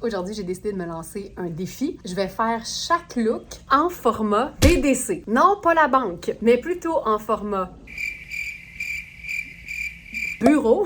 Aujourd'hui, j'ai décidé de me lancer un défi. Je vais faire chaque look en format BDC. Non, pas la banque, mais plutôt en format bureau,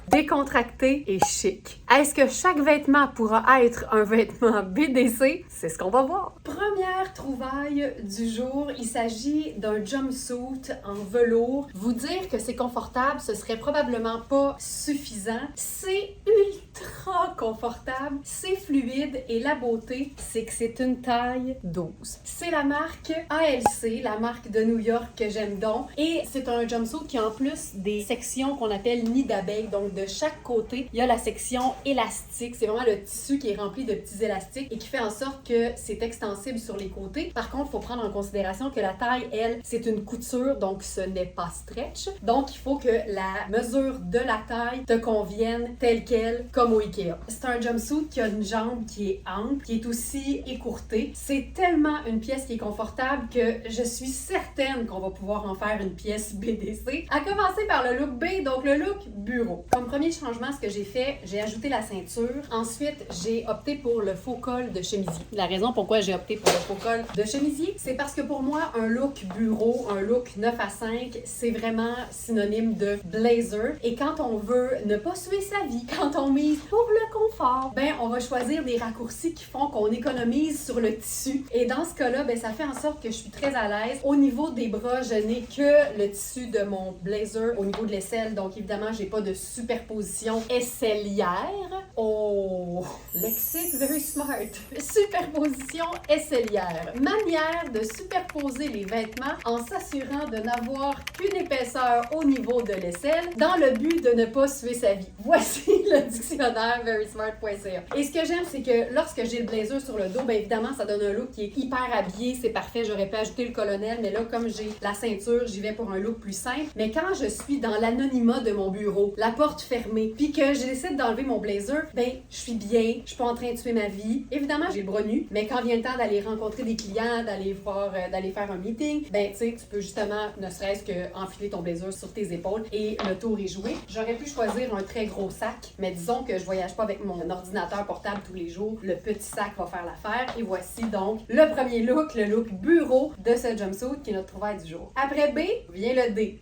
décontracté et chic. Est-ce que chaque vêtement pourra être un vêtement BDC? C'est ce qu'on va voir. Première trouvaille du jour, il s'agit d'un jumpsuit en velours. Vous dire que c'est confortable, ce serait probablement pas suffisant. C'est ultra confortable, c'est fluide et la beauté, c'est que c'est une taille 12. C'est la marque ALC, la marque de New York que j'aime donc. Et c'est un jumpsuit qui a en plus des sections qu'on appelle nid d'abeille. Donc de chaque côté, il y a la section élastique. C'est vraiment le tissu qui est rempli de petits élastiques et qui fait en sorte que c'est extensible sur les côtés. Par contre, il faut prendre en considération que la taille, elle, c'est une couture, donc ce n'est pas stretch. Donc, il faut que la mesure de la taille te convienne telle quelle, comme au Ikea. C'est un jumpsuit qui a une jambe qui est ample, qui est aussi écourtée. C'est tellement une pièce qui est confortable que je suis certaine qu'on va pouvoir en faire une pièce BDC. À commencer par le look B, donc le look bureau. Comme premier changement, ce que j'ai fait, j'ai ajouté la ceinture. Ensuite, j'ai opté pour le faux col de chemisier. La raison pourquoi j'ai opté pour le faux col de chemisier, c'est parce que pour moi, un look bureau, un look 9 à 5, c'est vraiment synonyme de blazer. Et quand on veut ne pas suer sa vie, quand on mise pour le confort, ben on va choisir des raccourcis qui font qu'on économise sur le tissu. Et dans ce cas-là, ben ça fait en sorte que je suis très à l'aise. Au niveau des bras, je n'ai que le tissu de mon blazer au niveau de l'aisselle. Donc évidemment, j'ai pas de superposition aisselière. Oh, lexique very smart. Superposition aisselière. Manière de superposer les vêtements en s'assurant de n'avoir qu'une épaisseur au niveau de l'aisselle dans le but de ne pas suer sa vie. Voici le dictionnaire verysmart.ca. Et ce que j'aime, c'est que lorsque j'ai le blazer sur le dos, bien évidemment, ça donne un look qui est hyper habillé, c'est parfait. J'aurais pu ajouter le colonel, mais là, comme j'ai la ceinture, j'y vais pour un look plus simple. Mais quand je suis dans l'anonymat de mon bureau, la porte fermée, puis que je décide d'enlever mon blazer, ben je suis bien, je suis pas en train de tuer ma vie. Évidemment, j'ai le bras nu, mais quand vient le temps d'aller rencontrer des clients, d'aller faire un meeting, ben tu sais, tu peux justement, ne serait-ce que enfiler ton blazer sur tes épaules et le tour est joué. J'aurais pu choisir un très gros sac, mais disons que je voyage pas avec mon ordinateur portable tous les jours, le petit sac va faire l'affaire. Et voici donc le premier look, le look bureau de ce jumpsuit qui est notre trouvaille du jour. Après B, vient le D.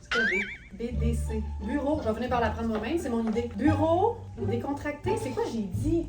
C'est quoi D? BDC. Bureau, je vais venir par la prendre moi-même, c'est mon idée. Bureau, décontracté, c'est quoi j'ai dit?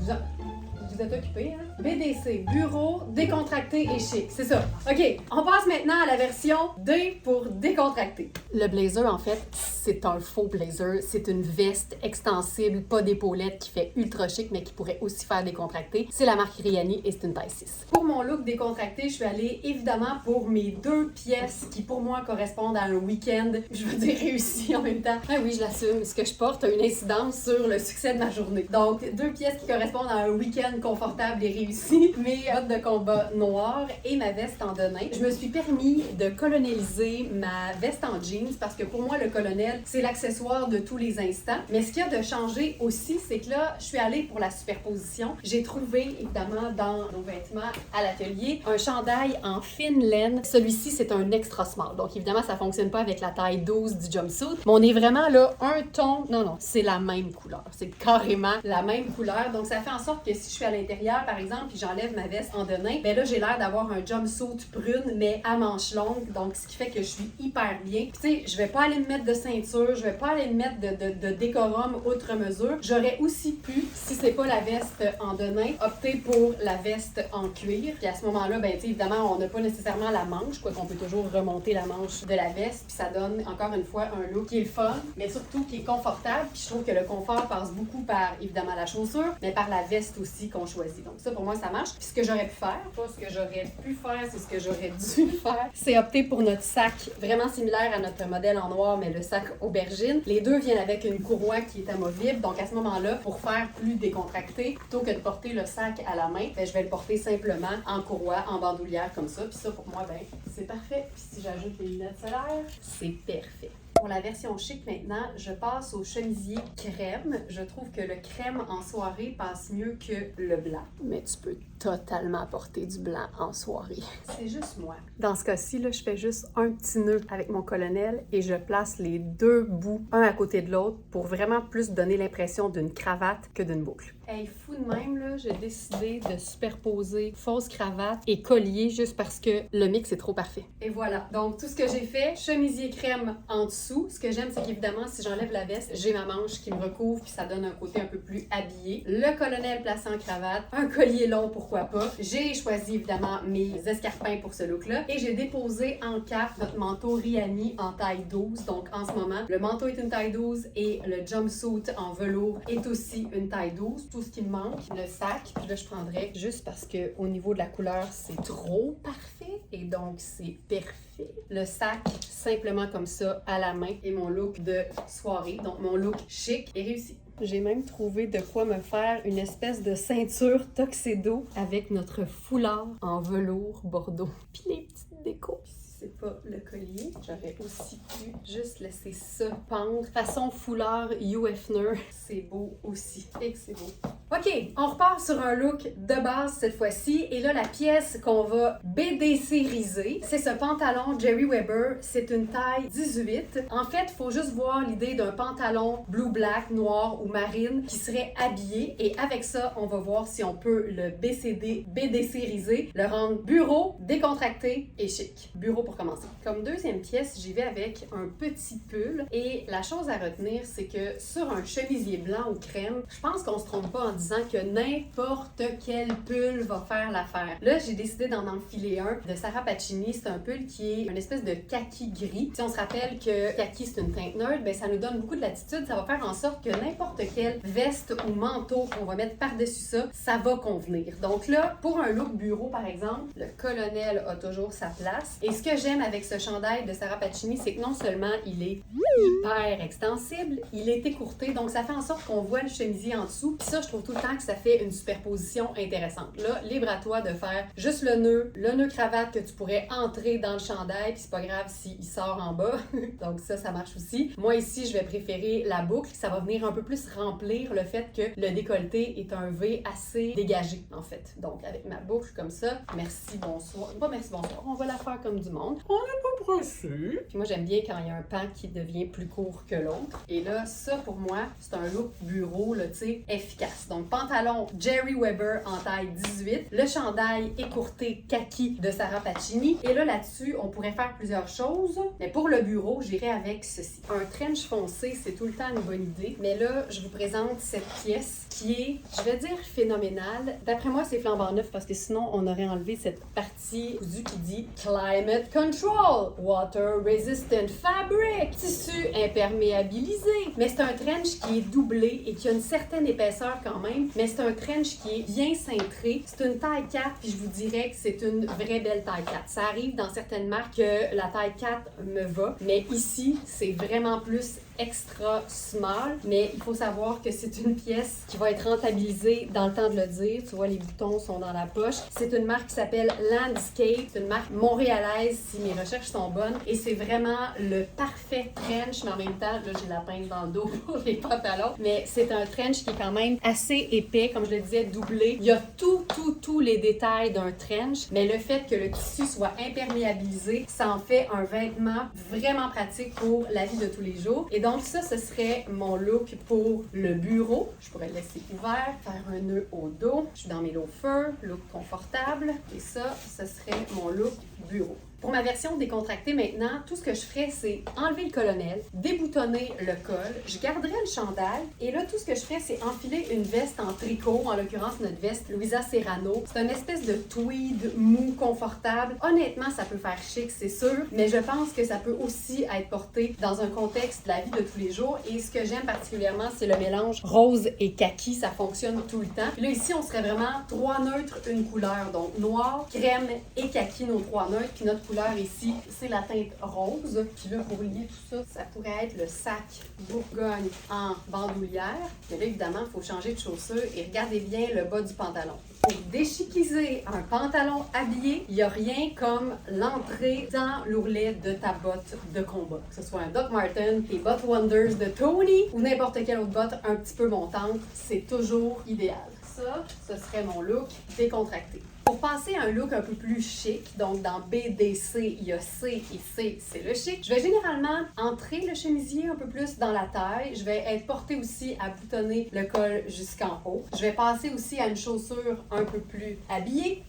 Vous êtes occupé, hein? BDC, bureau, décontracté et chic. C'est ça. OK, on passe maintenant à la version D pour décontracté. Le blazer, en fait, c'est un faux blazer. C'est une veste extensible, pas d'épaulettes, qui fait ultra chic, mais qui pourrait aussi faire décontracté. C'est la marque Rihanni et c'est une taille 6. Pour mon look décontracté, je suis allée évidemment pour mes deux pièces qui, pour moi, correspondent à un week-end, je veux dire, réussi en même temps. Ah oui, je l'assume. Ce que je porte a une incidence sur le succès de ma journée. Donc, deux pièces qui correspondent à un week-end confortable et réussi, mes bottes de combat noires et ma veste en denim. Je me suis permis de coloneliser ma veste en jeans parce que pour moi, le colonel, c'est l'accessoire de tous les instants. Mais ce qu'il y a de changé aussi, c'est que là, je suis allée pour la superposition. J'ai trouvé, évidemment, dans nos vêtements à l'atelier, un chandail en fine laine. Celui-ci, c'est un extra small. Donc, évidemment, ça fonctionne pas avec la taille 12 du jumpsuit. Mais on est vraiment là, un ton... Non, c'est la même couleur. C'est carrément la même couleur. Donc, ça fait en sorte que si je suis à l'intérieur, par exemple, puis j'enlève ma veste en denim, ben là, j'ai l'air d'avoir un jumpsuit brune, mais à manches longues, donc ce qui fait que je suis hyper bien. Puis tu sais, je vais pas aller me mettre de ceinture, je vais pas aller me mettre de décorum outre mesure. J'aurais aussi pu, si c'est pas la veste en denim, opter pour la veste en cuir. Puis à ce moment-là, ben tu sais, évidemment, on n'a pas nécessairement la manche, quoi qu'on peut toujours remonter la manche de la veste, puis ça donne, encore une fois, un look qui est le fun, mais surtout qui est confortable. Puis je trouve que le confort passe beaucoup par, évidemment, la chaussure, mais par la veste aussi qu'on choisit. Donc ça, pour moi, ça marche. Puis ce que j'aurais pu faire, pas ce que j'aurais pu faire, c'est ce que j'aurais dû faire, c'est opter pour notre sac vraiment similaire à notre modèle en noir, mais le sac aubergine. Les deux viennent avec une courroie qui est amovible. Donc à ce moment-là, pour faire plus décontracté, plutôt que de porter le sac à la main, ben, je vais le porter simplement en courroie, en bandoulière comme ça. Puis ça, pour moi, ben, c'est parfait. Puis si j'ajoute les lunettes solaires, c'est parfait. Pour la version chic maintenant, je passe au chemisier crème. Je trouve que le crème en soirée passe mieux que le blanc. Mais tu peux totalement porter du blanc en soirée. C'est juste moi. Dans ce cas-ci, là, je fais juste un petit nœud avec mon colonel et je place les deux bouts un à côté de l'autre pour vraiment plus donner l'impression d'une cravate que d'une boucle. Hey, fou de même, là, j'ai décidé de superposer fausse cravate et collier juste parce que le mix est trop parfait. Et voilà. Donc, tout ce que j'ai fait, chemisier crème en dessous. Ce que j'aime, c'est qu'évidemment, si j'enlève la veste, j'ai ma manche qui me recouvre puis ça donne un côté un peu plus habillé. Le colonel placé en cravate, un collier long, pourquoi pas. J'ai choisi, évidemment, mes escarpins pour ce look-là et j'ai déposé en cap notre manteau Rihanni en taille 12. Donc, en ce moment, le manteau est une taille 12 et le jumpsuit en velours est aussi une taille 12. Tout ce qui me manque, le sac, puis là je prendrais juste parce que au niveau de la couleur c'est trop parfait et donc c'est parfait. Le sac simplement comme ça à la main et mon look de soirée, donc mon look chic est réussi. J'ai même trouvé de quoi me faire une espèce de ceinture tuxedo avec notre foulard en velours bordeaux. Puis les petites décos. C'est pas le collier. J'aurais aussi pu juste laisser ça pendre. Façon foulard Hugh Hefner. C'est beau aussi. Et que c'est beau. OK, on repart sur un look de base cette fois-ci. Et là, la pièce qu'on va BDC-riser, c'est ce pantalon Jerry Weber. C'est une taille 18. En fait, il faut juste voir l'idée d'un pantalon blue-black, noir ou marine qui serait habillé. Et avec ça, on va voir si on peut le BDC-riser, le rendre bureau, décontracté et chic. Bureau pour commencer. Comme deuxième pièce, j'y vais avec un petit pull. Et la chose à retenir, c'est que sur un chemisier blanc ou crème, je pense qu'on se trompe pas en disant que n'importe quel pull va faire l'affaire. Là, j'ai décidé d'en enfiler un de Sarah Pacini. C'est un pull qui est une espèce de kaki gris. Si on se rappelle que kaki, c'est une teinte neutre, ben ça nous donne beaucoup de latitude. Ça va faire en sorte que n'importe quelle veste ou manteau qu'on va mettre par-dessus ça, ça va convenir. Donc là, pour un look bureau, par exemple, le colonel a toujours sa place. Et ce que j'aime avec ce chandail de Sarah Pacini, c'est que non seulement il est hyper extensible, il est écourté, donc ça fait en sorte qu'on voit le chemisier en dessous. Puis ça, je trouve tout le temps que ça fait une superposition intéressante. Là, libre à toi de faire juste le nœud cravate que tu pourrais entrer dans le chandail, puis c'est pas grave s'il sort en bas. Donc ça marche aussi. Moi ici, je vais préférer la boucle, ça va venir un peu plus remplir le fait que le décolleté est un V assez dégagé, en fait. Donc avec ma boucle comme ça, merci, bonsoir. Pas merci, bonsoir, on va la faire comme du monde. On n'est pas pressé. Puis moi, j'aime bien quand il y a un pan qui devient plus court que l'autre. Et là, ça, pour moi, c'est un look bureau, là, tu sais, efficace. Donc, pantalon Jerry Weber en taille 18. Le chandail écourté kaki de Sarah Pacini. Et là, là-dessus, on pourrait faire plusieurs choses. Mais pour le bureau, j'irai avec ceci. Un trench foncé, c'est tout le temps une bonne idée. Mais là, je vous présente cette pièce qui est, je vais dire, phénoménale. D'après moi, c'est flambant neuf parce que sinon, on aurait enlevé cette partie cousue qui dit Climate Control, Water Resistant Fabric, tissu imperméabilisé. Mais c'est un trench qui est doublé et qui a une certaine épaisseur quand même, mais c'est un trench qui est bien cintré. C'est une taille 4, puis je vous dirais que c'est une vraie belle taille 4. Ça arrive dans certaines marques que la taille 4 me va, mais ici, c'est vraiment plus extra small, mais il faut savoir que c'est une pièce qui va être rentabilisée dans le temps de le dire. Tu vois, les boutons sont dans la poche. C'est une marque qui s'appelle Landscape. C'est une marque montréalaise, si mes recherches sont bonnes. Et c'est vraiment le parfait trench, mais en même temps, là, j'ai la pince dans le dos pour les pantalons. Mais c'est un trench qui est quand même assez épais, comme je le disais, doublé. Il y a tous les détails d'un trench, mais le fait que le tissu soit imperméabilisé, ça en fait un vêtement vraiment pratique pour la vie de tous les jours. Et donc ça, ce serait mon look pour le bureau. Je pourrais le laisser ouvert, faire un nœud au dos. Je suis dans mes loafers, look confortable. Et ça, ce serait mon look bureau. Pour ma version décontractée maintenant, tout ce que je ferais, c'est enlever le colonel, déboutonner le col, je garderais le chandail et là, tout ce que je ferais, c'est enfiler une veste en tricot, en l'occurrence notre veste Louisa Serrano. C'est une espèce de tweed mou, confortable. Honnêtement, ça peut faire chic, c'est sûr, mais je pense que ça peut aussi être porté dans un contexte de la vie de tous les jours et ce que j'aime particulièrement, c'est le mélange rose et kaki, ça fonctionne tout le temps. Puis là, ici, on serait vraiment 3 neutres, une couleur, donc noir, crème et kaki, nos 3 neutres, puis notre couleur ici, c'est la teinte rose. Puis là, pour lier tout ça, ça pourrait être le sac Bourgogne en bandoulière. Puis là, évidemment, il faut changer de chaussure et regardez bien le bas du pantalon. Pour déchiquiser un pantalon habillé, il n'y a rien comme l'entrée dans l'ourlet de ta botte de combat. Que ce soit un Doc Marten, tes bottes Wonders de Tony ou n'importe quelle autre botte un petit peu montante, c'est toujours idéal. Ça, ce serait mon look décontracté. Pour passer à un look un peu plus chic, donc dans BDC, il y a C et C, c'est le chic. Je vais généralement entrer le chemisier un peu plus dans la taille. Je vais être portée aussi à boutonner le col jusqu'en haut. Je vais passer aussi à une chaussure un peu plus habillée.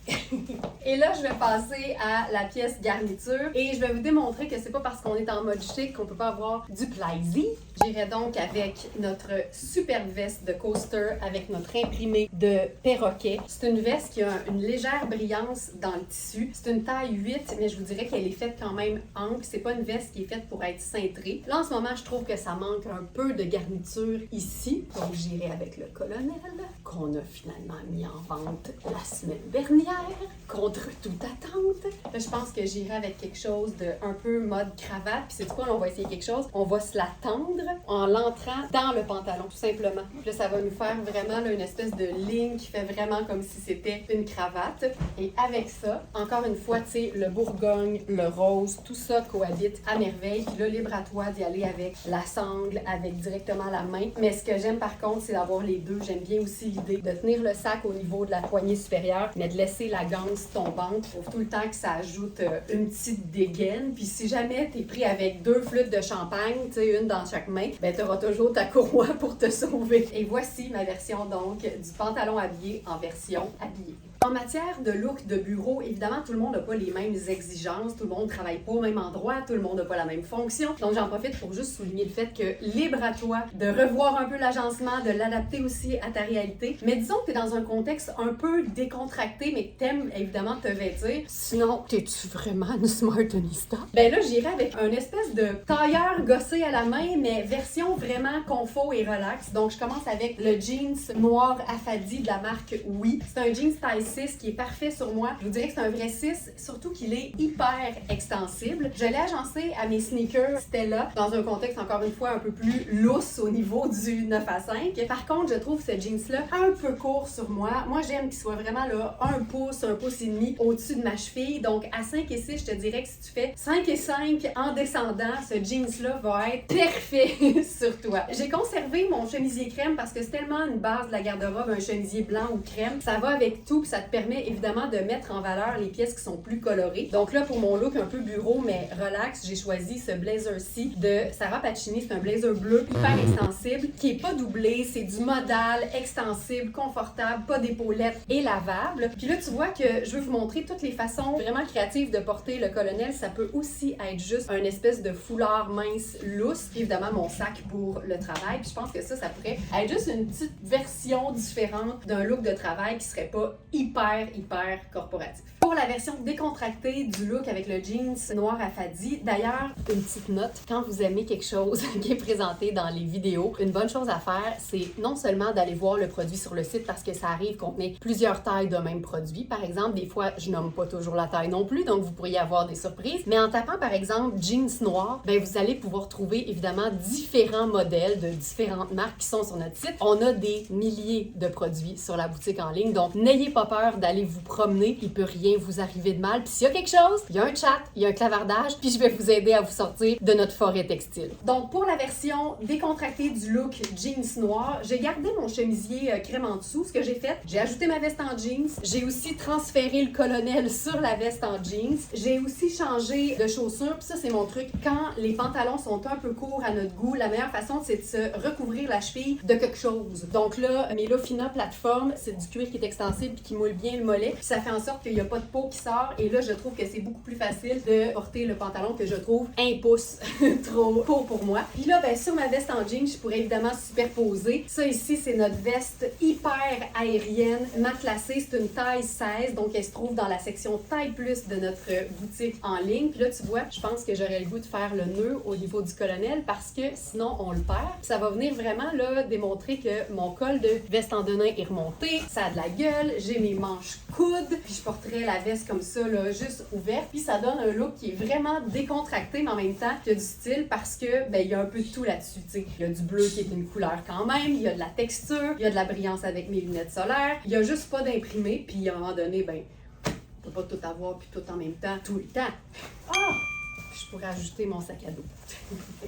Et là, je vais passer à la pièce garniture et je vais vous démontrer que c'est pas parce qu'on est en mode chic qu'on peut pas avoir du plaisir. J'irai donc avec notre superbe veste de coaster avec notre imprimé de perroquet. C'est une veste qui a une légère brillance dans le tissu. C'est une taille 8, mais je vous dirais qu'elle est faite quand même ample. C'est pas une veste qui est faite pour être cintrée. Là, en ce moment, je trouve que ça manque un peu de garniture ici. Donc, j'irai avec le colonel qu'on a finalement mis en vente la semaine dernière, contre toute attente. Là, je pense que j'irai avec quelque chose de un peu mode cravate. Puis c'est quoi, on va essayer quelque chose. On va se la tendre en l'entrant dans le pantalon, tout simplement. Puis là, ça va nous faire vraiment là, une espèce de ligne qui fait vraiment comme si c'était une cravate. Et avec ça, encore une fois, tu sais, le bourgogne, le rose, tout ça cohabite à merveille. Puis là, libre à toi d'y aller avec la sangle, avec directement la main. Mais ce que j'aime par contre, c'est d'avoir les deux. J'aime bien aussi l'idée de tenir le sac au niveau de la poignée supérieure, mais de laisser la ganse tombante. Je trouve tout le temps que ça ajoute une petite dégaine. Puis si jamais t'es pris avec 2 flûtes de champagne, tu sais, une dans chaque main, ben t'auras toujours ta courroie pour te sauver. Et voici ma version donc du pantalon habillé en version habillée. En matière de look de bureau, évidemment, tout le monde n'a pas les mêmes exigences, tout le monde ne travaille pas au même endroit, tout le monde n'a pas la même fonction. Donc, j'en profite pour juste souligner le fait que libre à toi de revoir un peu l'agencement, de l'adapter aussi à ta réalité. Mais disons que tu es dans un contexte un peu décontracté, mais que t'aimes évidemment te vêtir. Sinon, t'es-tu vraiment une smartonista? Ben là, j'irais avec un espèce de tailleur gossé à la main, mais version vraiment confort et relax. Donc, je commence avec le jeans noir affadi de la marque Oui. C'est un jeans taille 6 qui est parfait sur moi. Je vous dirais que c'est un vrai 6, surtout qu'il est hyper extensible. Je l'ai agencé à mes sneakers Stella dans un contexte encore une fois un peu plus lousse au niveau du 9 à 5. Par contre, je trouve ce jeans-là un peu court sur moi. Moi, j'aime qu'il soit vraiment là 1 pouce et demi au-dessus de ma cheville. Donc, à 5 et 6, je te dirais que si tu fais 5 et 5 en descendant, ce jeans-là va être parfait sur toi. J'ai conservé mon chemisier crème parce que c'est tellement une base de la garde-robe, un chemisier blanc ou crème. Ça va avec tout. Ça te permet évidemment de mettre en valeur les pièces qui sont plus colorées. Donc là, pour mon look un peu bureau, mais relax, j'ai choisi ce blazer-ci de Sarah Pacini. C'est un blazer bleu hyper extensible qui est pas doublé. C'est du modal, extensible, confortable, pas d'épaulettes et lavable. Puis là, tu vois que je veux vous montrer toutes les façons vraiment créatives de porter le colonel. Ça peut aussi être juste un espèce de foulard mince lousse. Puis évidemment, mon sac pour le travail. Puis je pense que ça pourrait être juste une petite version différente d'un look de travail qui serait pas hyper corporatif. Pour la version décontractée du look avec le jeans noir affadi, d'ailleurs, une petite note, quand vous aimez quelque chose qui est présenté dans les vidéos, une bonne chose à faire, c'est non seulement d'aller voir le produit sur le site parce que ça arrive qu'on ait plusieurs tailles d'un même produit. Par exemple, des fois, je nomme pas toujours la taille non plus, donc vous pourriez avoir des surprises. Mais en tapant, par exemple, jeans noir, ben vous allez pouvoir trouver évidemment différents modèles de différentes marques qui sont sur notre site. On a des milliers de produits sur la boutique en ligne, donc n'ayez pas peur d'aller vous promener, il peut rien vous arriver de mal. Puis s'il y a quelque chose, il y a un chat, il y a un clavardage, puis je vais vous aider à vous sortir de notre forêt textile. Donc pour la version décontractée du look jeans noir, j'ai gardé mon chemisier crème en dessous. Ce que j'ai fait, j'ai ajouté ma veste en jeans, j'ai aussi transféré le colonel sur la veste en jeans, j'ai aussi changé de chaussures, puis ça c'est mon truc. Quand les pantalons sont un peu courts à notre goût, la meilleure façon c'est de se recouvrir la cheville de quelque chose. Donc là, mes Lofina plateforme, c'est du cuir qui est extensible puis qui moule bien le mollet, puis ça fait en sorte qu'il n'y a pas de peau qui sort, et là je trouve que c'est beaucoup plus facile de porter le pantalon que je trouve 1 pouce trop court pour moi. Puis là, ben sur ma veste en jeans, je pourrais évidemment superposer. Ça ici, c'est notre veste hyper aérienne, matelassée, c'est une taille 16, donc elle se trouve dans la section taille plus de notre boutique en ligne. Puis là, tu vois, je pense que j'aurais le goût de faire le nœud au niveau du colonel parce que sinon on le perd. Puis ça va venir vraiment là démontrer que mon col de veste en denim est remonté, ça a de la gueule, j'ai mes manches coudes, puis je porterais la veste comme ça, là, juste ouverte. Puis ça donne un look qui est vraiment décontracté, mais en même temps qui a du style parce que, ben, il y a un peu de tout là-dessus, tu sais. Il y a du bleu qui est une couleur quand même, il y a de la texture, il y a de la brillance avec mes lunettes solaires, il y a juste pas d'imprimé, puis à un moment donné, ben, on peut pas tout avoir puis tout en même temps, tout le temps. Ah! Je pourrais ajouter mon sac à dos.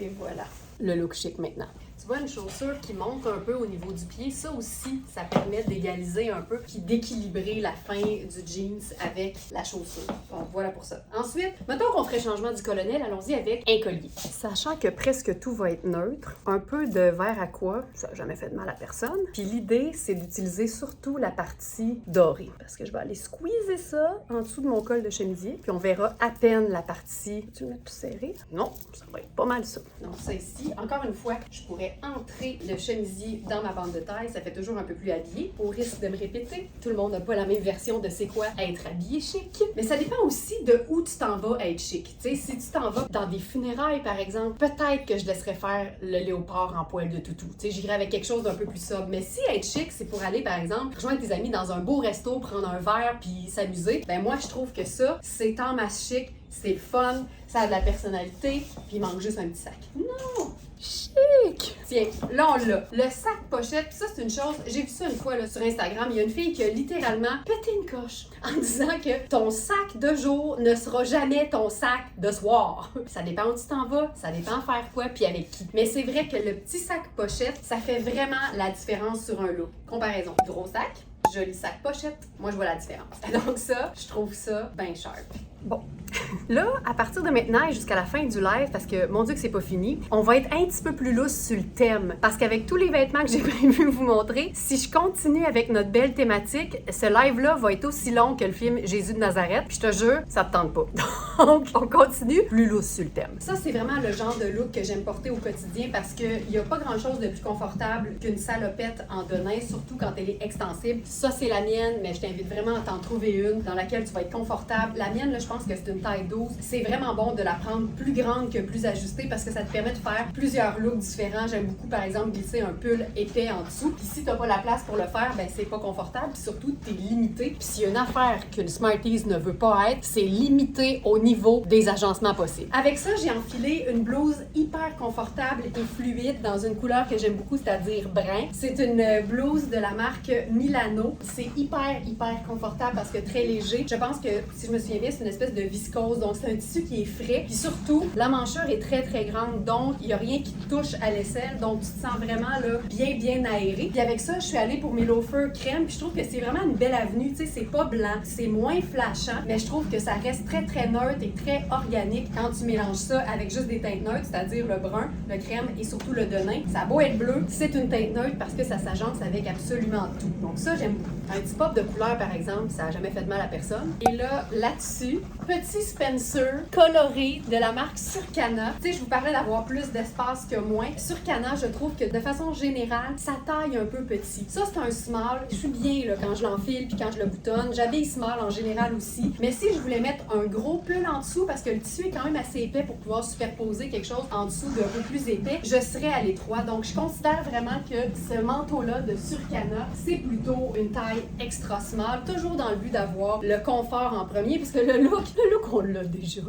Et voilà, le look chic maintenant. Tu vois, une chaussure qui monte un peu au niveau du pied, ça aussi, ça permet d'égaliser un peu puis d'équilibrer la fin du jeans avec la chaussure. Donc voilà pour ça. Ensuite, mettons qu'on ferait changement du colonel, allons-y avec un collier. Sachant que presque tout va être neutre, un peu de vert aqua, ça n'a jamais fait de mal à personne. Puis l'idée, c'est d'utiliser surtout la partie dorée. Parce que je vais aller squeezer ça en dessous de mon col de chemisier, puis on verra à peine la partie... Tu le mets plus serré? Non, ça va être pas mal ça. Donc ça ici, encore une fois, je pourrais entrer le chemisier dans ma bande de taille, ça fait toujours un peu plus habillé. Au risque de me répéter, tout le monde n'a pas la même version de c'est quoi être habillé chic. Mais ça dépend aussi de où tu t'en vas être chic. Tu sais, si tu t'en vas dans des funérailles, par exemple, peut-être que je laisserais faire le léopard en poil de toutou. Tu sais, j'irais avec quelque chose d'un peu plus sobre. Mais si être chic, c'est pour aller, par exemple, rejoindre tes amis dans un beau resto, prendre un verre puis s'amuser, ben moi, je trouve que ça, c'est en masse chic, c'est le fun, ça a de la personnalité, puis il manque juste un petit sac. Non! Chic! Tiens, là on l'a. Le sac pochette, ça c'est une chose, j'ai vu ça une fois là, sur Instagram, il y a une fille qui a littéralement pété une coche en disant que ton sac de jour ne sera jamais ton sac de soir. Ça dépend où tu t'en vas, ça dépend faire quoi, puis avec qui. Mais c'est vrai que le petit sac pochette, ça fait vraiment la différence sur un look. Comparaison, gros sac, joli sac pochette, moi je vois la différence. Donc ça, je trouve ça bien sharp. Bon, là, à partir de maintenant et jusqu'à la fin du live, parce que mon Dieu que c'est pas fini, on va être un petit peu plus lousse sur le thème. Parce qu'avec tous les vêtements que j'ai prévu vous montrer, si je continue avec notre belle thématique, ce live-là va être aussi long que le film Jésus de Nazareth. Puis je te jure, ça te tente pas. Donc, on continue plus lousse sur le thème. Ça, c'est vraiment le genre de look que j'aime porter au quotidien parce qu'il n'y a pas grand-chose de plus confortable qu'une salopette en denim, surtout quand elle est extensible. Ça, c'est la mienne, mais je t'invite vraiment à t'en trouver une dans laquelle tu vas être confortable. La mienne, là, je pense que c'est une taille 12. C'est vraiment bon de la prendre plus grande que plus ajustée parce que ça te permet de faire plusieurs looks différents. J'aime beaucoup, par exemple, glisser un pull épais en dessous. Puis si t'as pas la place pour le faire, ben c'est pas confortable. Puis surtout, t'es limité. Puis s'il y a une affaire qu'une Smarties ne veut pas être, c'est limité au niveau des agencements possibles. Avec ça, j'ai enfilé une blouse hyper confortable et fluide dans une couleur que j'aime beaucoup, c'est-à-dire brun. C'est une blouse de la marque Milano. C'est hyper confortable parce que très léger. Je pense que, si je me souviens bien, c'est une espèce de viscose, donc c'est un tissu qui est frais. Puis surtout, la manchure est très grande, donc il n'y a rien qui touche à l'aisselle, donc tu te sens vraiment là bien aéré. Puis avec ça, je suis allée pour mes loafers crème, puis je trouve que c'est vraiment une belle avenue, tu sais, c'est pas blanc, c'est moins flashant, mais je trouve que ça reste très neutre et très organique quand tu mélanges ça avec juste des teintes neutres, c'est-à-dire le brun, le crème et surtout le denim. Ça a beau être bleu, c'est une teinte neutre parce que ça s'agence avec absolument tout. Donc ça, j'aime beaucoup. Un petit pop de couleur, par exemple, ça a jamais fait de mal à personne. Et là-dessus, petit Spencer coloré de la marque Surcana. Tu sais, je vous parlais d'avoir plus d'espace que moins. Surcana, je trouve que de façon générale, ça taille un peu petit. Ça, c'est un small. Je suis bien là, quand je l'enfile puis quand je le boutonne. J'habille small en général aussi. Mais si je voulais mettre un gros pull en dessous, parce que le tissu est quand même assez épais pour pouvoir superposer quelque chose en dessous d'un peu plus épais, je serais à l'étroit. Donc, je considère vraiment que ce manteau-là de Surcana, c'est plutôt une taille extra small, toujours dans le but d'avoir le confort en premier, parce que le look, on l'a déjà.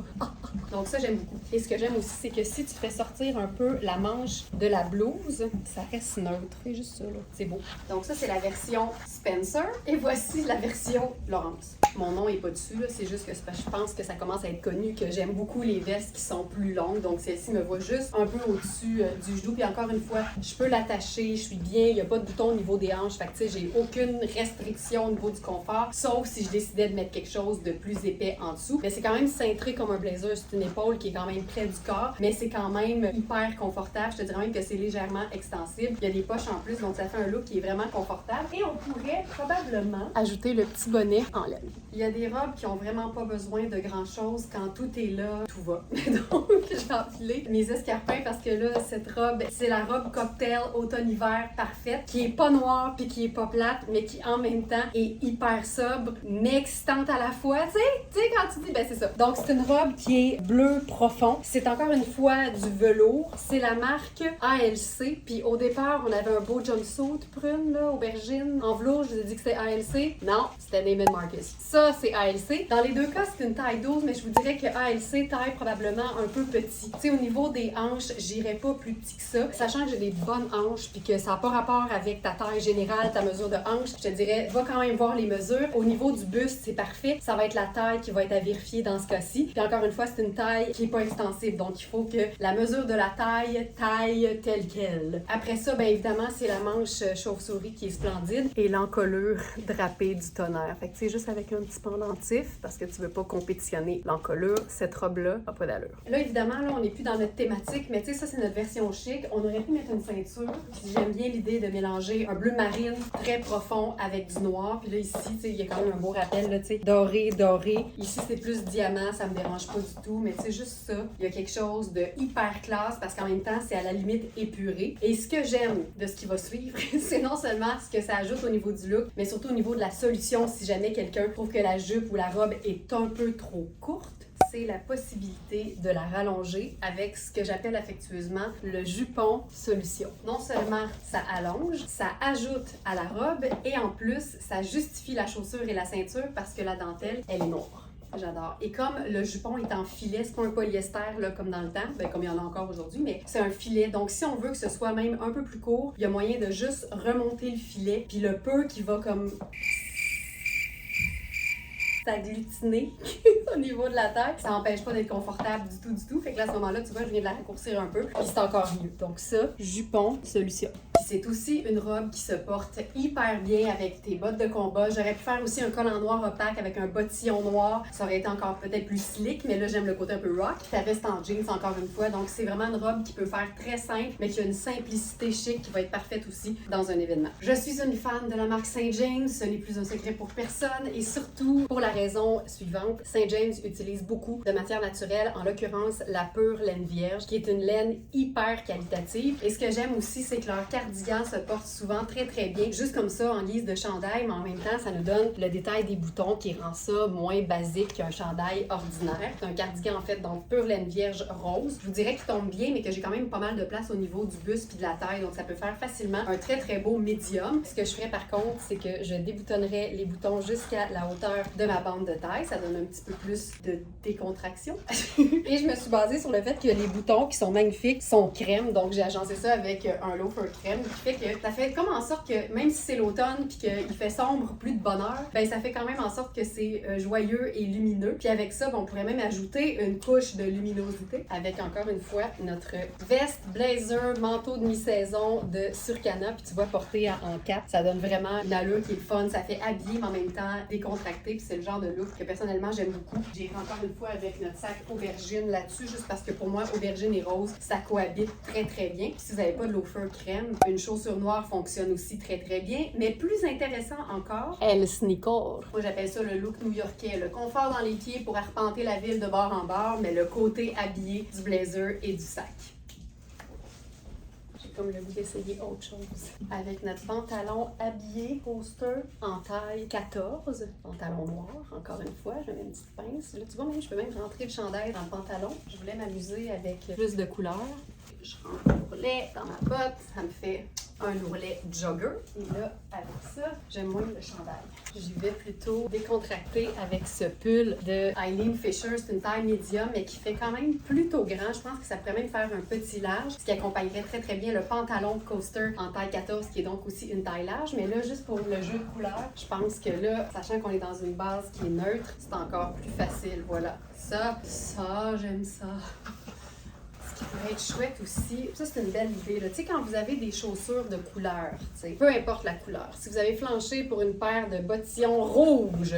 Donc ça, j'aime beaucoup. Et ce que j'aime aussi, c'est que si tu fais sortir un peu la manche de la blouse, ça reste neutre. C'est juste ça, là. C'est beau. Donc ça, c'est la version Spencer. Et voici la version Laurence. Mon nom est pas dessus, là. C'est juste que je pense que ça commence à être connu que j'aime beaucoup les vestes qui sont plus longues. Donc celle-ci me voit juste un peu au-dessus du genou. Puis encore une fois, je peux l'attacher, je suis bien. Il n'y a pas de bouton au niveau des hanches. Fait que tu sais, j'ai aucune restriction au niveau du confort, sauf si je décidais de mettre quelque chose de plus épais en dessous. Mais c'est quand même cintré comme un blazer. C'est une épaule qui est quand même près du corps, mais c'est quand même hyper confortable. Je te dirais même que c'est légèrement extensible. Il y a des poches en plus, donc ça fait un look qui est vraiment confortable. Et on pourrait probablement ajouter le petit bonnet en laine. Il y a des robes qui ont vraiment pas besoin de grand-chose. Quand tout est là, tout va. Donc, j'ai enfilé mes escarpins parce que là, cette robe, c'est la robe cocktail automne-hiver parfaite, qui est pas noire puis qui est pas plate, mais qui en même temps est hyper sobre, mais excitante à la fois. Tu sais, quand tu dis, ben c'est ça. Donc, c'est une robe qui est bleu profond. C'est encore une fois du velours. C'est la marque ALC. Puis au départ, on avait un beau jumpsuit prune, là, aubergine, en velours. Je vous ai dit que c'était ALC. Non, c'était Neiman Marcus. Ça, c'est ALC. Dans les deux cas, c'est une taille 12, mais je vous dirais que ALC taille probablement un peu petit. Tu sais, au niveau des hanches, j'irais pas plus petit que ça. Sachant que j'ai des bonnes hanches puis que ça n'a pas rapport avec ta taille générale, ta mesure de hanche, je te dirais, va quand même voir les mesures. Au niveau du buste, c'est parfait. Ça va être la taille qui va être à vérifier dans ce cas-ci. Puis encore une fois, c'est une taille qui n'est pas extensible. Donc, il faut que la mesure de la taille telle quelle. Après ça, bien évidemment, c'est la manche chauve-souris qui est splendide et l'encolure drapée du tonnerre. Fait que c'est juste avec un petit pendentif parce que tu veux pas compétitionner l'encolure. Cette robe-là n'a pas d'allure. Là, évidemment, là, on n'est plus dans notre thématique, mais tu sais, ça, c'est notre version chic. On aurait pu mettre une ceinture. Puis j'aime bien l'idée de mélanger un bleu marine très profond avec du noir. Puis là, ici, tu sais, il y a quand même un beau rappel, là, tu sais, doré. Ici, c'est plus diamant, ça me dérange pas du tout, mais tu sais, juste ça, il y a quelque chose de hyper classe parce qu'en même temps, c'est à la limite épuré. Et ce que j'aime de ce qui va suivre, c'est non seulement ce que ça ajoute au niveau du look, mais surtout au niveau de la solution si jamais quelqu'un trouve que la jupe ou la robe est un peu trop courte. C'est la possibilité de la rallonger avec ce que j'appelle affectueusement le jupon solution. Non seulement ça allonge, ça ajoute à la robe et en plus, ça justifie la chaussure et la ceinture parce que la dentelle, elle est noire. J'adore. Et comme le jupon est en filet, c'est pas un polyester là, comme dans le temps, ben, comme il y en a encore aujourd'hui, mais c'est un filet. Donc si on veut que ce soit même un peu plus court, il y a moyen de juste remonter le filet, puis le peu qui va comme s'agglutiner au niveau de la tête, ça n'empêche pas d'être confortable du tout. Fait que là, à ce moment-là, tu vois, je viens de la raccourcir un peu, puis c'est encore mieux. Donc ça, jupon, solution. Puis c'est aussi une robe qui se porte hyper bien avec tes bottes de combat. J'aurais pu faire aussi un col en noir opaque avec un bottillon noir. Ça aurait été encore peut-être plus slick, mais là, j'aime le côté un peu rock. Puis ta veste en jeans, encore une fois. Donc c'est vraiment une robe qui peut faire très simple, mais qui a une simplicité chic qui va être parfaite aussi dans un événement. Je suis une fan de la marque St. James. Ce n'est plus un secret pour personne et surtout pour la raison suivante. St. James utilise beaucoup de matières naturelles, en l'occurrence la pure laine vierge, qui est une laine hyper qualitative. Et ce que j'aime aussi, c'est que leur cardigan se porte souvent très bien, juste comme ça, en guise de chandail, mais en même temps, ça nous donne le détail des boutons qui rend ça moins basique qu'un chandail ordinaire. C'est un cardigan, en fait, donc pure laine vierge rose. Je vous dirais qu'il tombe bien, mais que j'ai quand même pas mal de place au niveau du buste puis de la taille, donc ça peut faire facilement un très beau médium. Ce que je ferais par contre, c'est que je déboutonnerais les boutons jusqu'à la hauteur de ma bande de taille. Ça donne un petit peu plus de décontraction. Et je me suis basée sur le fait que les boutons, qui sont magnifiques, sont crème. Donc, j'ai agencé ça avec un loafer crème, qui fait que ça fait comme en sorte que, même si c'est l'automne puis qu'il fait sombre, plus de bonheur, ben ça fait quand même en sorte que c'est joyeux et lumineux. Puis avec ça, ben, on pourrait même ajouter une couche de luminosité avec, encore une fois, notre veste, blazer, manteau de mi-saison de Surcana. Puis tu vois, porté en cap, ça donne vraiment une allure qui est fun. Ça fait habillé, mais en même temps décontracté. Puis c'est le genre de look que personnellement j'aime beaucoup. J'ai encore une fois avec notre sac aubergine là-dessus, juste parce que pour moi, aubergine et rose, ça cohabite très bien. Puis si vous n'avez pas de loafer crème, une chaussure noire fonctionne aussi très bien. Mais plus intéressant encore, elle sneaker. Moi, j'appelle ça le look new-yorkais. Le confort dans les pieds pour arpenter la ville de bord en bord, mais le côté habillé du blazer et du sac. Comme le goût d'essayer autre chose. Avec notre pantalon habillé poster en taille 14. Pantalon noir, encore une fois. Je mets une petite pince. Là, tu vois, même, je peux même rentrer le chandail dans le pantalon. Je voulais m'amuser avec plus de couleurs. Je rentre l'ourlet dans ma botte. Ça me fait un ourlet jogger. Et là, avec ça, j'aime moins le chandail. J'y vais plutôt décontracté avec ce pull de Eileen Fisher. C'est une taille médium, mais qui fait quand même plutôt grand. Je pense que ça pourrait même faire un petit large, ce qui accompagnerait très bien le pantalon coaster en taille 14, qui est donc aussi une taille large. Mais là, juste pour le jeu de couleurs, je pense que là, sachant qu'on est dans une base qui est neutre, c'est encore plus facile. Voilà. Ça, j'aime ça. Qui pourrait être chouette aussi. Ça, c'est une belle idée. Tu sais, quand vous avez des chaussures de couleur, peu importe la couleur, si vous avez flanché pour une paire de bottillons rouges,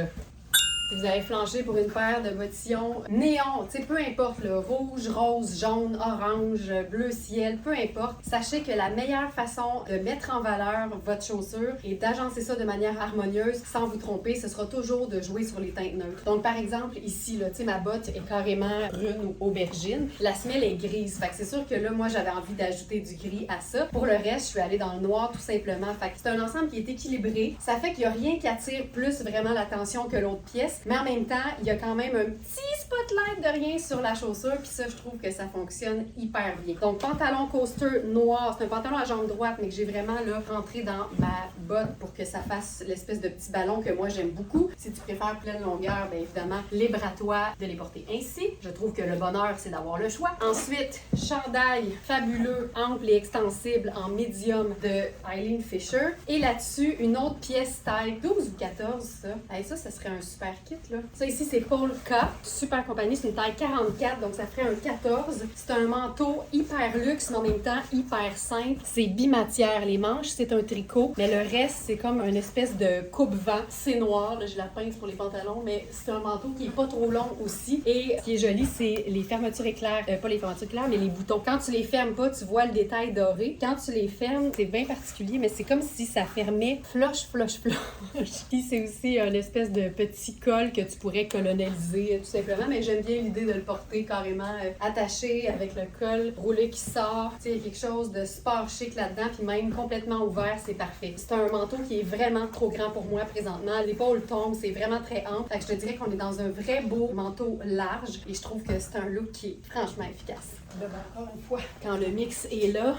si vous avez flanché pour une paire de bottillons néon, tu sais, peu importe, le rouge, rose, jaune, orange, bleu ciel, peu importe, sachez que la meilleure façon de mettre en valeur votre chaussure et d'agencer ça de manière harmonieuse sans vous tromper, ce sera toujours de jouer sur les teintes neutres. Donc, par exemple, ici, là, tu sais, ma botte est carrément brune ou aubergine. La semelle est grise. Fait que c'est sûr que là, moi, j'avais envie d'ajouter du gris à ça. Pour le reste, je suis allée dans le noir tout simplement. Fait que c'est un ensemble qui est équilibré. Ça fait qu'il n'y a rien qui attire plus vraiment l'attention que l'autre pièce. Mais en même temps, il y a quand même un petit spotlight de rien sur la chaussure, puis ça, je trouve que ça fonctionne hyper bien. Donc, pantalon coaster noir, c'est un pantalon à jambe droite, mais que j'ai vraiment là rentré dans ma botte pour que ça fasse l'espèce de petit ballon que moi, j'aime beaucoup. Si tu préfères pleine longueur, bien évidemment, libre à toi de les porter ainsi. Je trouve que le bonheur, c'est d'avoir le choix. Ensuite, chandail fabuleux, ample et extensible en médium de Eileen Fisher. Et là-dessus, une autre pièce taille 12 ou 14, ça. Hey, ça serait un super kit. kit, là. Ça ici, c'est Polka. Super compagnie, c'est une taille 44, donc ça ferait un 14. C'est un manteau hyper luxe, mais en même temps hyper simple. C'est bimatière. Les manches, c'est un tricot, mais le reste, c'est comme une espèce de coupe-vent. C'est noir, là, j'ai la pince pour les pantalons, mais c'est un manteau qui est pas trop long aussi. Et ce qui est joli, c'est les fermetures éclair. Pas les fermetures éclair, mais les boutons. Quand tu les fermes pas, tu vois le détail doré. Quand tu les fermes, c'est bien particulier, mais c'est comme si ça fermait flush. Puis c'est aussi une espèce de petit col que tu pourrais colonialiser tout simplement, mais j'aime bien l'idée de le porter carrément attaché avec le col roulé qui sort. Tu sais, il y a quelque chose de super chic là-dedans, puis même complètement ouvert, c'est parfait. C'est un manteau qui est vraiment trop grand pour moi présentement. L'épaule tombe, c'est vraiment très ample. Fait que je te dirais qu'on est dans un vrai beau manteau large et je trouve que c'est un look qui est franchement efficace. Là, encore une fois, quand le mix est là,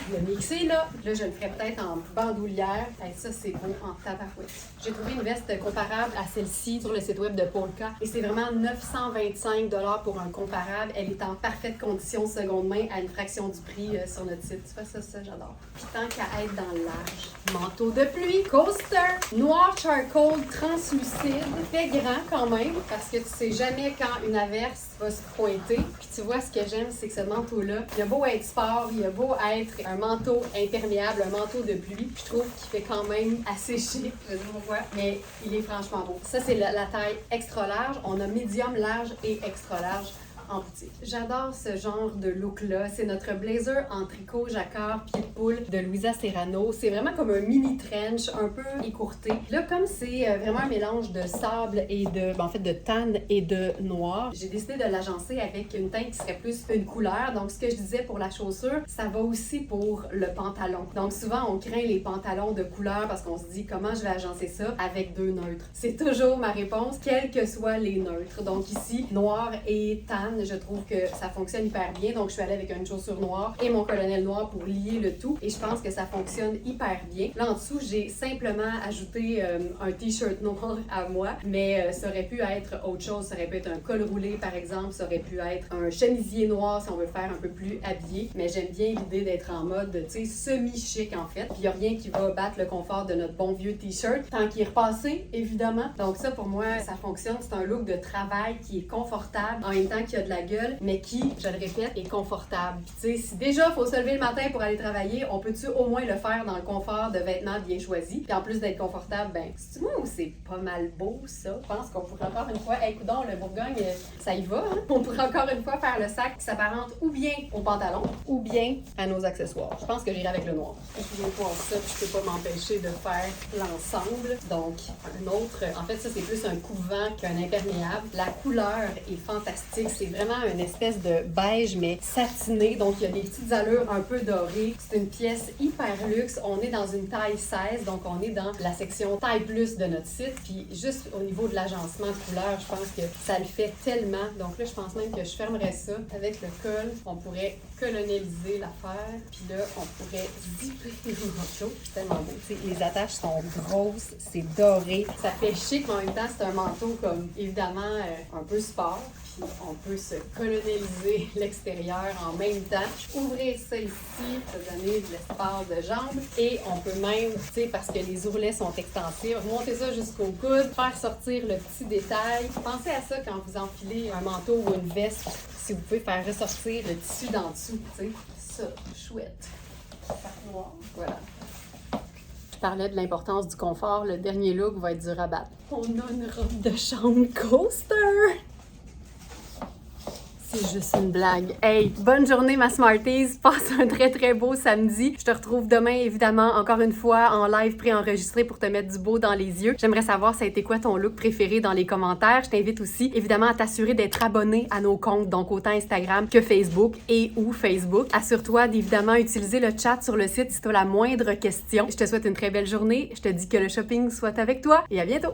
Là, je le ferai peut-être en bandoulière. Et ça, c'est beau en tabarouette. J'ai trouvé une veste comparable à celle-ci sur le site web de Polka. Et c'est vraiment 925 $ pour un comparable. Elle est en parfaite condition seconde main à une fraction du prix sur notre site. Tu vois, ça, j'adore. Puis tant qu'à être dans le large, manteau de pluie, coaster, noir charcoal translucide, fait grand quand même, parce que tu sais jamais quand une averse va se pointer. Puis tu vois, ce que j'aime, c'est que ce manteau-là, il a beau être sport, il a beau être un manteau imperméable, un manteau de pluie, je trouve qu'il fait quand même assez chic, je sais pas pourquoi, mais il est franchement beau. Ça, c'est la taille extra large. On a médium large et extra large en boutique. J'adore ce genre de look-là. C'est notre blazer en tricot jacquard pied de poule de Louisa Serrano. C'est vraiment comme un mini trench un peu écourté. Là, comme c'est vraiment un mélange de sable et de tan et de noir, j'ai décidé de l'agencer avec une teinte qui serait plus une couleur. Donc, ce que je disais pour la chaussure, ça va aussi pour le pantalon. Donc, souvent, on craint les pantalons de couleur parce qu'on se dit comment je vais agencer ça avec deux neutres. C'est toujours ma réponse, quels que soient les neutres. Donc, ici, noir et tan, je trouve que ça fonctionne hyper bien. Donc, je suis allée avec une chaussure noire et mon colonel noir pour lier le tout. Et je pense que ça fonctionne hyper bien. Là, en dessous, j'ai simplement ajouté un t-shirt noir à moi, mais ça aurait pu être autre chose. Ça aurait pu être un col roulé, par exemple. Ça aurait pu être un chemisier noir si on veut faire un peu plus habillé. Mais j'aime bien l'idée d'être en mode, tu sais, semi-chic, en fait. Puis, il n'y a rien qui va battre le confort de notre bon vieux t-shirt. Tant qu'il est repassé, évidemment. Donc, ça, pour moi, ça fonctionne. C'est un look de travail qui est confortable, en même temps qu'il y a de la gueule, mais qui, je le répète, est confortable. Puis, tu sais, si déjà il faut se lever le matin pour aller travailler, on peut-tu au moins le faire dans le confort de vêtements bien choisis? Puis en plus d'être confortable, ben, c'est moi où c'est pas mal beau, ça? Je pense qu'on pourrait encore une fois, coudonc, le Bourgogne, ça y va, hein? On pourrait encore une fois faire le sac qui s'apparente ou bien au pantalon, ou bien à nos accessoires. Je pense que j'irai avec le noir. Je viens de voir ça, puis je peux pas m'empêcher de faire l'ensemble. Donc, un autre, en fait, ça c'est plus un coupe-vent qu'un imperméable. La couleur est fantastique. C'est vraiment une espèce de beige, mais satiné. Donc, il y a des petites allures un peu dorées. C'est une pièce hyper luxe. On est dans une taille 16, donc on est dans la section taille plus de notre site. Puis, juste au niveau de l'agencement de couleur, je pense que ça le fait tellement. Donc là, je pense même que je fermerais ça avec le col. On pourrait colonialiser l'affaire. Puis là, on pourrait zipper le manteau. C'est tellement beau. T'sais, les attaches sont grosses, c'est doré. Ça fait chic, mais en même temps, c'est un manteau comme, évidemment, un peu sport. Puis on peut se colonialiser l'extérieur en même temps. Ouvrir ça ici, ça donner de l'espace de jambes. Et on peut même, tu sais, parce que les ourlets sont extensifs, monter ça jusqu'au coude, faire sortir le petit détail. Pensez à ça quand vous enfilez un manteau ou une veste, si vous pouvez faire ressortir le tissu d'en dessous, tu sais. Ça, chouette. Voilà. Je parlais de l'importance du confort. Le dernier look va être du rabat. On a une robe de chambre coaster! C'est juste une blague. Hey, bonne journée ma Smarties. Passe un très très beau samedi. Je te retrouve demain évidemment encore une fois en live préenregistré pour te mettre du beau dans les yeux. J'aimerais savoir ça a été quoi ton look préféré dans les commentaires. Je t'invite aussi évidemment à t'assurer d'être abonné à nos comptes, donc autant Instagram que Facebook et ou Facebook. Assure-toi d'évidemment utiliser le chat sur le site si tu as la moindre question. Je te souhaite une très belle journée. Je te dis que le shopping soit avec toi et à bientôt.